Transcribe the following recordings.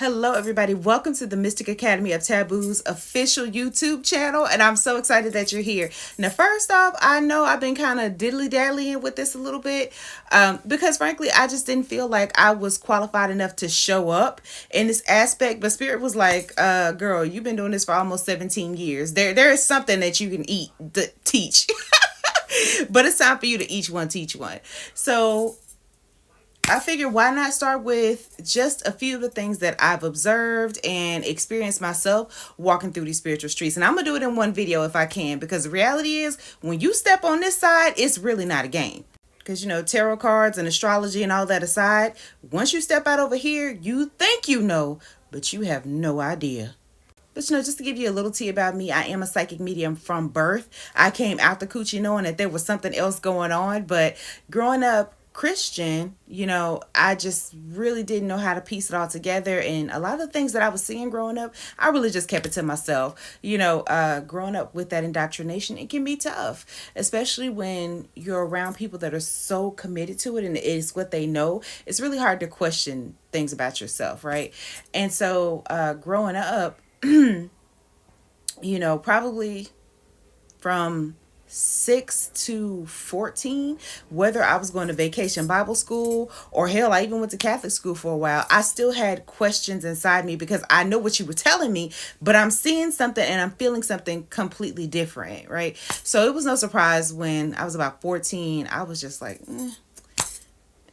Hello, everybody. Welcome to the Mystic Academy of Taboo's official YouTube channel, and I'm so excited that you're here. Now, first off, I know I've been kind of diddly-dallying with this a little bit because, frankly, I just didn't feel like I was qualified enough to show up in this aspect, but Spirit was like, girl, you've been doing this for almost 17 years. There is something that you can teach, but it's time for you to each one teach one. So I figured why not start with just a few of the things that I've observed and experienced myself walking through these spiritual streets. And I'm going to do it in one video if I can, because the reality is when you step on this side, it's really not a game. Because, tarot cards and astrology and all that aside, once you step out over here, you think you know, but you have no idea. But just to give you a little tea about me, I am a psychic medium from birth. I came out the coochie knowing that there was something else going on, but growing up Christian, I just really didn't know how to piece it all together. And a lot of the things that I was seeing growing up, I really just kept it to myself. Growing up with that indoctrination, it can be tough, especially when you're around people that are so committed to it and it's what they know. It's really hard to question things about yourself, right? And so growing up, probably from 6 to 14, whether I was going to vacation Bible school or hell, I even went to Catholic school for a while, I still had questions inside me because I know what you were telling me, but I'm seeing something and I'm feeling something completely different, right? So it was no surprise when I was about 14, I was just like,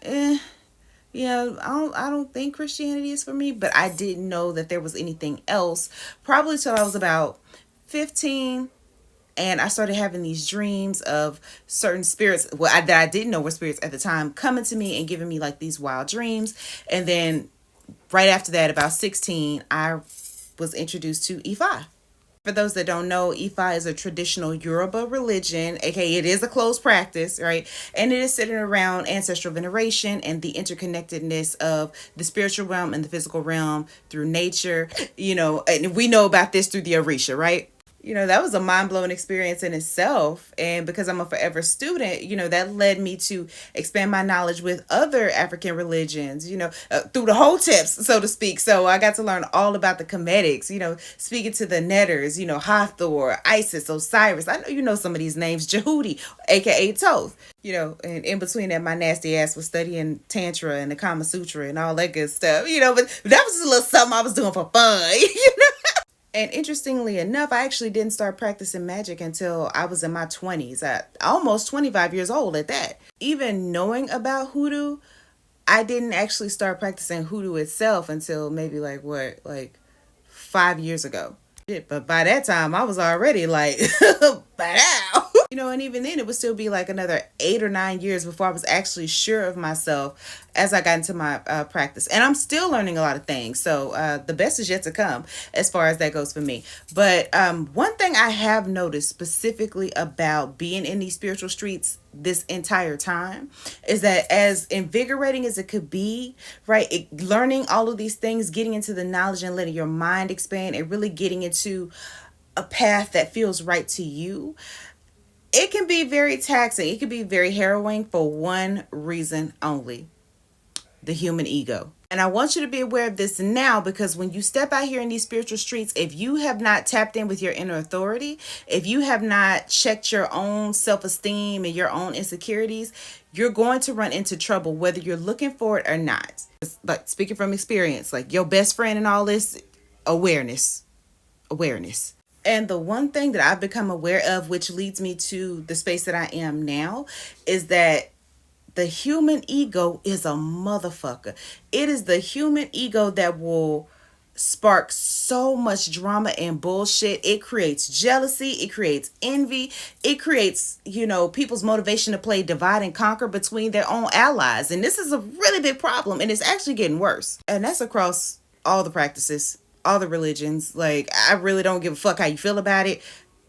I don't think Christianity is for me, but I didn't know that there was anything else probably till I was about 15. And I started having these dreams of certain spirits that I didn't know were spirits at the time coming to me and giving me like these wild dreams. And then right after that, about 16, I was introduced to Ifa. For those that don't know, Ifa is a traditional Yoruba religion, aka it is a closed practice, right? And it is centered around ancestral veneration and the interconnectedness of the spiritual realm and the physical realm through nature, and we know about this through the Orisha, right? That was a mind-blowing experience in itself. And because I'm a forever student, that led me to expand my knowledge with other African religions, through the whole tips, so to speak. So I got to learn all about the Cometics, speaking to the Netters, Hathor, Isis, Osiris. I know you know some of these names, Jehudi, aka Thoth. And in between that, my nasty ass was studying Tantra and the Kama Sutra and all that good stuff, but that was just a little something I was doing for fun, And interestingly enough, I actually didn't start practicing magic until I was in my 20s, at almost 25 years old at that. Even knowing about hoodoo, I didn't actually start practicing hoodoo itself until maybe like 5 years ago. But by that time, I was already like, wow. And even then, it would still be like another 8 or 9 years before I was actually sure of myself as I got into my practice. And I'm still learning a lot of things. So the best is yet to come as far as that goes for me. But one thing I have noticed specifically about being in these spiritual streets this entire time is that as invigorating as it could be, right, learning all of these things, getting into the knowledge and letting your mind expand and really getting into a path that feels right to you, it can be very taxing. It can be very harrowing for one reason only: the human ego. And I want you to be aware of this now, because when you step out here in these spiritual streets, if you have not tapped in with your inner authority, if you have not checked your own self-esteem and your own insecurities, you're going to run into trouble whether you're looking for it or not. It's like speaking from experience, like your best friend and all this, awareness. And the one thing that I've become aware of, which leads me to the space that I am now, is that the human ego is a motherfucker. It is the human ego that will spark so much drama and bullshit. It creates jealousy. It creates envy. It creates, people's motivation to play divide and conquer between their own allies. And this is a really big problem, and it's actually getting worse. And that's across all the practices, all the religions. Like, I really don't give a fuck how you feel about it.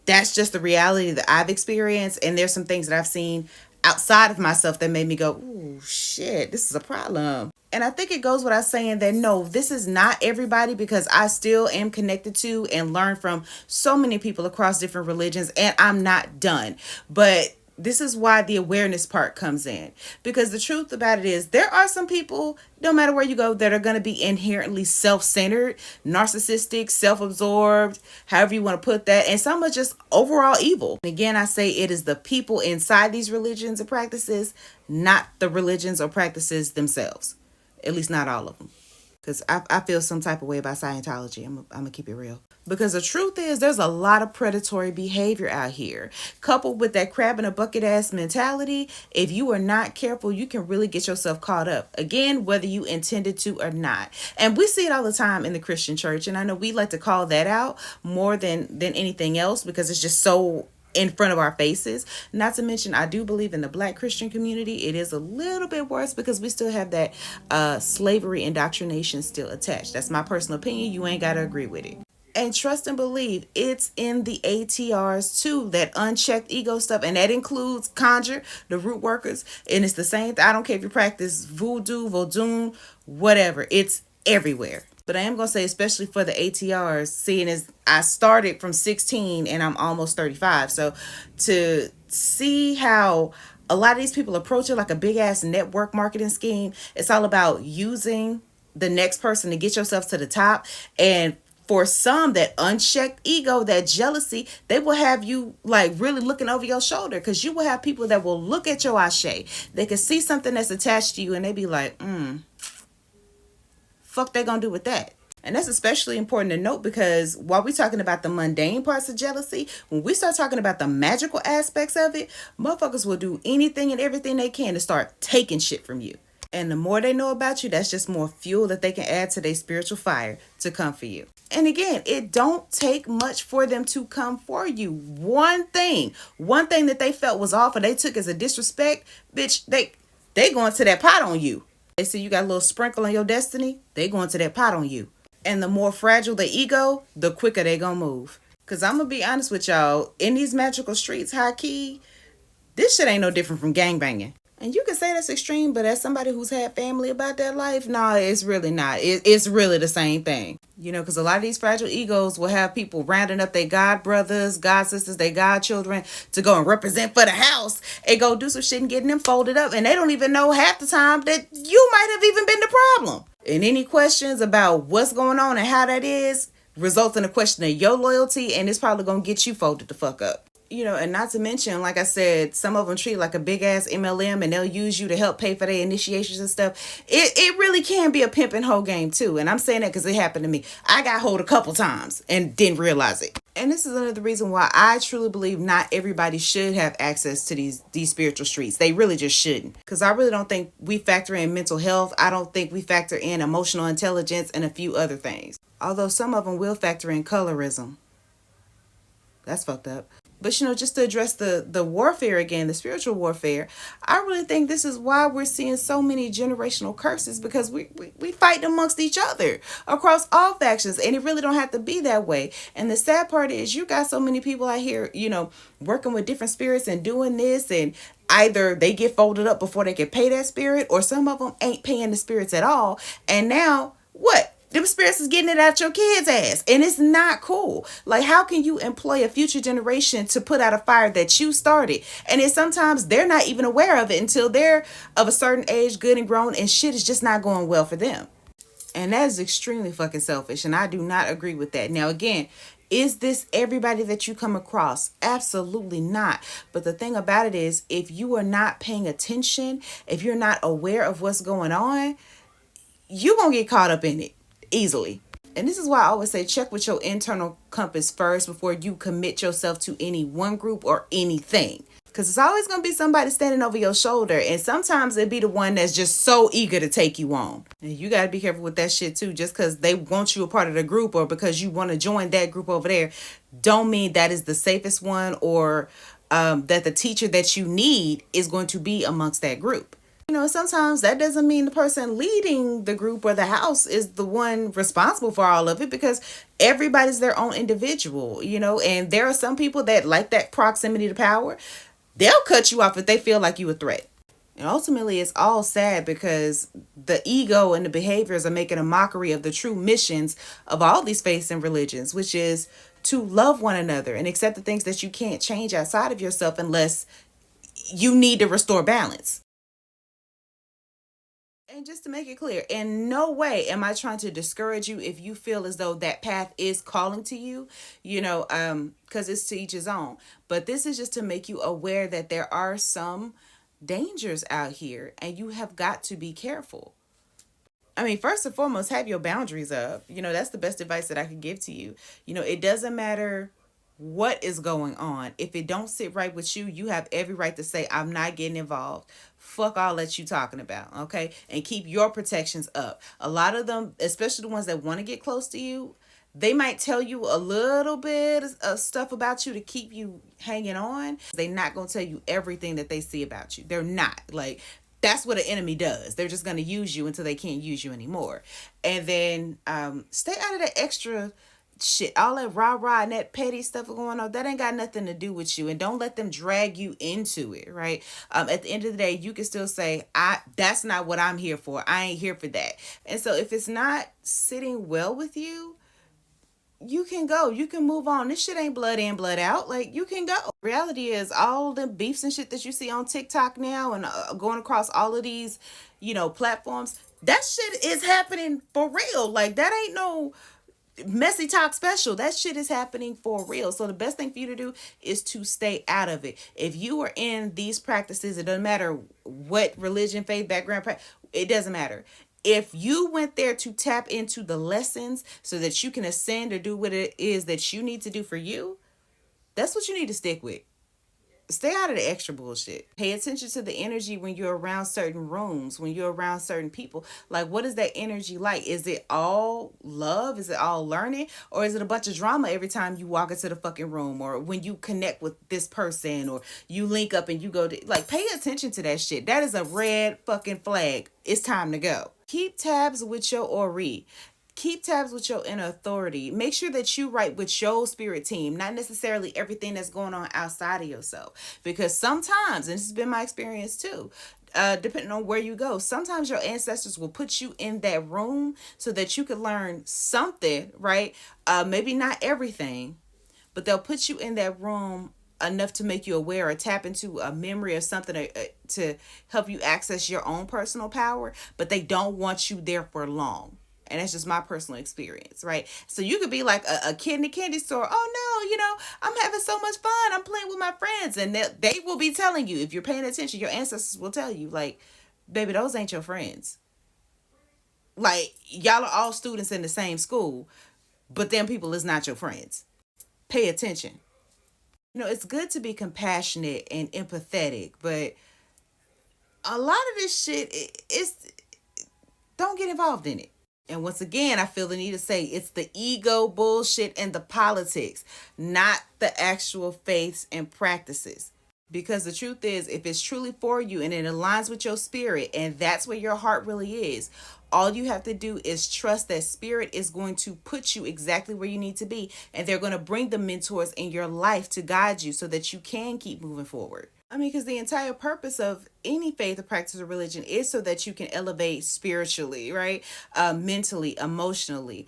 That's just the reality that I've experienced. And there's some things that I've seen outside of myself that made me go, ooh, shit, this is a problem. And I think it goes without saying that no, this is not everybody, because I still am connected to and learn from so many people across different religions, and I'm not done. But this is why the awareness part comes in, because the truth about it is there are some people, no matter where you go, that are going to be inherently self-centered, narcissistic, self-absorbed, however you want to put that, and some are just overall evil. And again, I say it is the people inside these religions and practices, not the religions or practices themselves, at least not all of them, because I feel some type of way about Scientology. I'm going to keep it real. Because the truth is, there's a lot of predatory behavior out here. Coupled with that crab in a bucket ass mentality, if you are not careful, you can really get yourself caught up. Again, whether you intended to or not. And we see it all the time in the Christian church. And I know we like to call that out more than anything else, because it's just so in front of our faces. Not to mention, I do believe in the Black Christian community, it is a little bit worse, because we still have that slavery indoctrination still attached. That's my personal opinion. You ain't got to agree with it. And trust and believe, it's in the ATRs too, that unchecked ego stuff. And that includes conjure, the root workers. And it's the same. I don't care if you practice voodoo, vodun, whatever. It's everywhere. But I am going to say, especially for the ATRs, seeing as I started from 16 and I'm almost 35. So to see how a lot of these people approach it like a big ass network marketing scheme, it's all about using the next person to get yourself to the top. And for some, that unchecked ego, that jealousy, they will have you like really looking over your shoulder, because you will have people that will look at your ashe. They can see something that's attached to you and they be like, fuck they gonna do with that? And that's especially important to note, because while we're talking about the mundane parts of jealousy, when we start talking about the magical aspects of it, motherfuckers will do anything and everything they can to start taking shit from you. And the more they know about you, that's just more fuel that they can add to their spiritual fire to come for you. And again, it don't take much for them to come for you. One thing that they felt was off or they took as a disrespect, bitch, they going to that pot on you. They see you got a little sprinkle on your destiny, they going to that pot on you. And the more fragile the ego, the quicker they gonna move. Because I'm going to be honest with y'all, in these magical streets, high key, this shit ain't no different from gangbanging. And you can say that's extreme, but as somebody who's had family about that life, nah, it's really not. It's really the same thing. You know, because a lot of these fragile egos will have people rounding up their god brothers, god sisters, their god children to go and represent for the house and go do some shit and getting them folded up. And they don't even know half the time that you might have even been the problem. And any questions about what's going on and how that is results in a question of your loyalty, and it's probably going to get you folded the fuck up. You know, and not to mention, like I said, some of them treat like a big ass MLM, and they'll use you to help pay for their initiations and stuff. It really can be a pimp and hoe game too. And I'm saying that because it happened to me. I got hold a couple times and didn't realize it. And this is another reason why I truly believe not everybody should have access to these spiritual streets. They really just shouldn't. Because I really don't think we factor in mental health. I don't think we factor in emotional intelligence and a few other things. Although some of them will factor in colorism. That's fucked up. But, you know, just to address the warfare again, the spiritual warfare, I really think this is why we're seeing so many generational curses, because we fight amongst each other across all factions, and it really don't have to be that way. And the sad part is you got so many people out here, you know, working with different spirits and doing this, and either they get folded up before they can pay that spirit, or some of them ain't paying the spirits at all. And now what? Them spirits is getting it out your kid's ass. And it's not cool. Like, how can you employ a future generation to put out a fire that you started? And it's sometimes they're not even aware of it until they're of a certain age, good and grown, and shit is just not going well for them. And that is extremely fucking selfish. And I do not agree with that. Now, again, is this everybody that you come across? Absolutely not. But the thing about it is, if you are not paying attention, if you're not aware of what's going on, you're going to get caught up in it. Easily. And this is why I always say check with your internal compass first before you commit yourself to any one group or anything. Because it's always going to be somebody standing over your shoulder. And sometimes it'd be the one that's just so eager to take you on. And you got to be careful with that shit too. Just because they want you a part of the group or because you want to join that group over there, don't mean that is the safest one, or that the teacher that you need is going to be amongst that group. You know, sometimes that doesn't mean the person leading the group or the house is the one responsible for all of it, because everybody's their own individual, you know, and there are some people that like that proximity to power. They'll cut you off if they feel like you a threat. And ultimately, it's all sad because the ego and the behaviors are making a mockery of the true missions of all these faiths and religions, which is to love one another and accept the things that you can't change outside of yourself unless you need to restore balance. And just to make it clear, in no way am I trying to discourage you if you feel as though that path is calling to you, because it's to each his own. But this is just to make you aware that there are some dangers out here and you have got to be careful. I mean, first and foremost, have your boundaries up. That's the best advice that I could give to you. It doesn't matter what is going on. If it don't sit right with you, you have every right to say, I'm not getting involved. Fuck all that you talking about, okay? And keep your protections up. A lot of them, especially the ones that want to get close to you, they might tell you a little bit of stuff about you to keep you hanging on. They're not going to tell you everything that they see about you. They're not. Like, that's what an enemy does. They're just going to use you until they can't use you anymore. And then stay out of that extra shit. All that rah rah and that petty stuff going on, that ain't got nothing to do with you. And don't let them drag you into it, right? At the end of the day, you can still say, that's not what I'm here for. I ain't here for that. And so if it's not sitting well with you, you can go. You can move on. This shit ain't blood in, blood out. Like, you can go. Reality is, all the beefs and shit that you see on TikTok now and going across all of these, platforms, that shit is happening for real. Like, that ain't no messy talk special. That shit is happening for real. So the best thing for you to do is to stay out of it. If you are in these practices, it doesn't matter what religion, faith, background, it doesn't matter. If you went there to tap into the lessons so that you can ascend or do what it is that you need to do for you, that's what you need to stick with. Stay out of the extra bullshit. Pay attention to the energy when you're around certain rooms, when you're around certain people. Like, what is that energy like? Is it all love? Is it all learning? Or is it a bunch of drama every time you walk into the fucking room, or when you connect with this person, or you link up and you go to, like, pay attention to that shit. That is a red fucking flag. It's time to go. Keep tabs with your Ori. Keep tabs with your inner authority. Make sure that you write with your spirit team, not necessarily everything that's going on outside of yourself. Because sometimes, and this has been my experience too, depending on where you go, sometimes your ancestors will put you in that room so that you could learn something, right? Maybe not everything, but they'll put you in that room enough to make you aware or tap into a memory or something to help you access your own personal power, but they don't want you there for long. And that's just my personal experience, right? So you could be like a kid in the candy store. Oh no, I'm having so much fun. I'm playing with my friends. And they will be telling you, if you're paying attention, your ancestors will tell you, like, baby, those ain't your friends. Like, y'all are all students in the same school, but them people is not your friends. Pay attention. It's good to be compassionate and empathetic, but a lot of this shit, it's don't get involved in it. And once again, I feel the need to say it's the ego bullshit and the politics, not the actual faiths and practices. Because the truth is, if it's truly for you and it aligns with your spirit and that's where your heart really is, all you have to do is trust that spirit is going to put you exactly where you need to be. And they're going to bring the mentors in your life to guide you so that you can keep moving forward. I mean, because the entire purpose of any faith or practice or religion is so that you can elevate spiritually, right? Mentally, emotionally.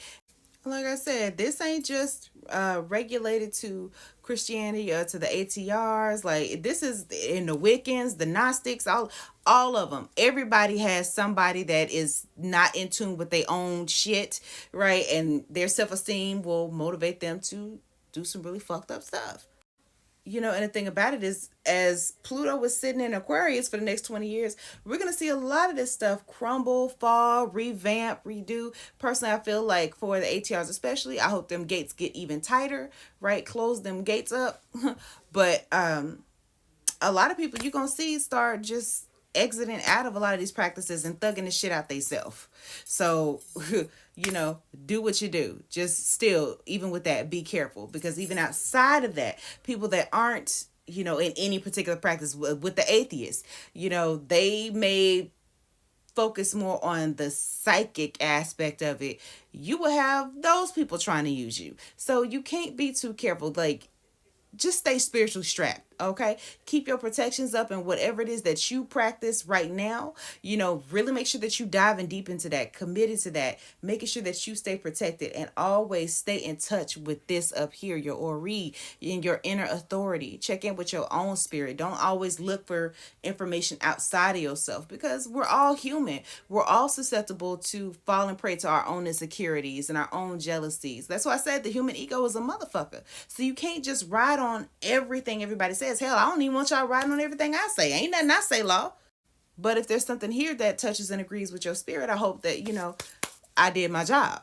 Like I said, this ain't just regulated to Christianity or to the ATRs. Like, this is in the Wiccans, the Gnostics, all of them. Everybody has somebody that is not in tune with their own shit, right? And their self-esteem will motivate them to do some really fucked up stuff. And the thing about it is, as Pluto was sitting in Aquarius for the next 20 years, we're going to see a lot of this stuff crumble, fall, revamp, redo. Personally, I feel like for the ATRs especially, I hope them gates get even tighter, right? Close them gates up. But a lot of people you're going to see start just exiting out of a lot of these practices and thugging the shit out theyself. So, do what you do. Just still, even with that, be careful. Because even outside of that, people that aren't, in any particular practice, with the atheists, they may focus more on the psychic aspect of it. You will have those people trying to use you. So you can't be too careful. Like, just stay spiritually strapped, Okay, keep your protections up, and whatever it is that you practice right now, really make sure that you diving deep into that, committed to that, making sure that you stay protected, and always stay in touch with this up here, your Ori, in your inner authority. Check in with your own spirit. Don't always look for information outside of yourself, because we're all human. We're all susceptible to falling prey to our own insecurities and our own jealousies. That's why I said the human ego is a motherfucker. So you can't just ride on everything everybody says. Hell, I don't even want y'all riding on everything I say. Ain't nothing I say law. But if there's something here that touches and agrees with your spirit, I hope that, I did my job.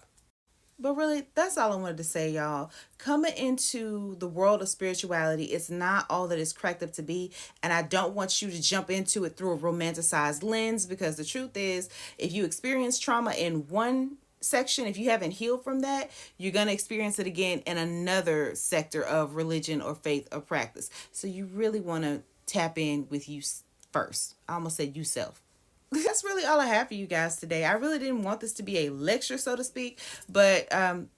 But really, that's all I wanted to say, y'all. Coming into the world of spirituality, it's not all that it's cracked up to be. And I don't want you to jump into it through a romanticized lens, because the truth is, if you experience trauma in one section, if you haven't healed from that, you're going to experience it again in another sector of religion or faith or practice. So you really want to tap in with you first. I almost said you self. That's really all I have for you guys today. I really didn't want this to be a lecture, so to speak, but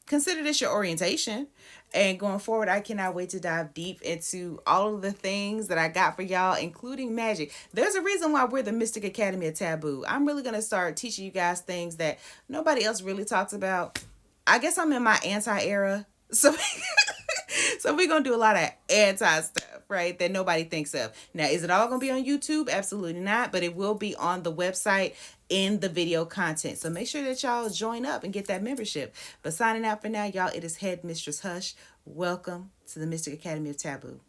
consider this your orientation. And going forward, I cannot wait to dive deep into all of the things that I got for y'all, including magic. There's a reason why we're the Mystic Academy of Taboo. I'm really going to start teaching you guys things that nobody else really talks about. I guess I'm in my anti-era. So so we're gonna do a lot of anti stuff, right? That nobody thinks of. Now, is it all gonna be on YouTube? Absolutely not, but it will be on the website in the video content. So make sure that y'all join up and get that membership. But signing out for now, y'all, it is Head Mistress Hush. Welcome to the Mystic Academy of Taboo.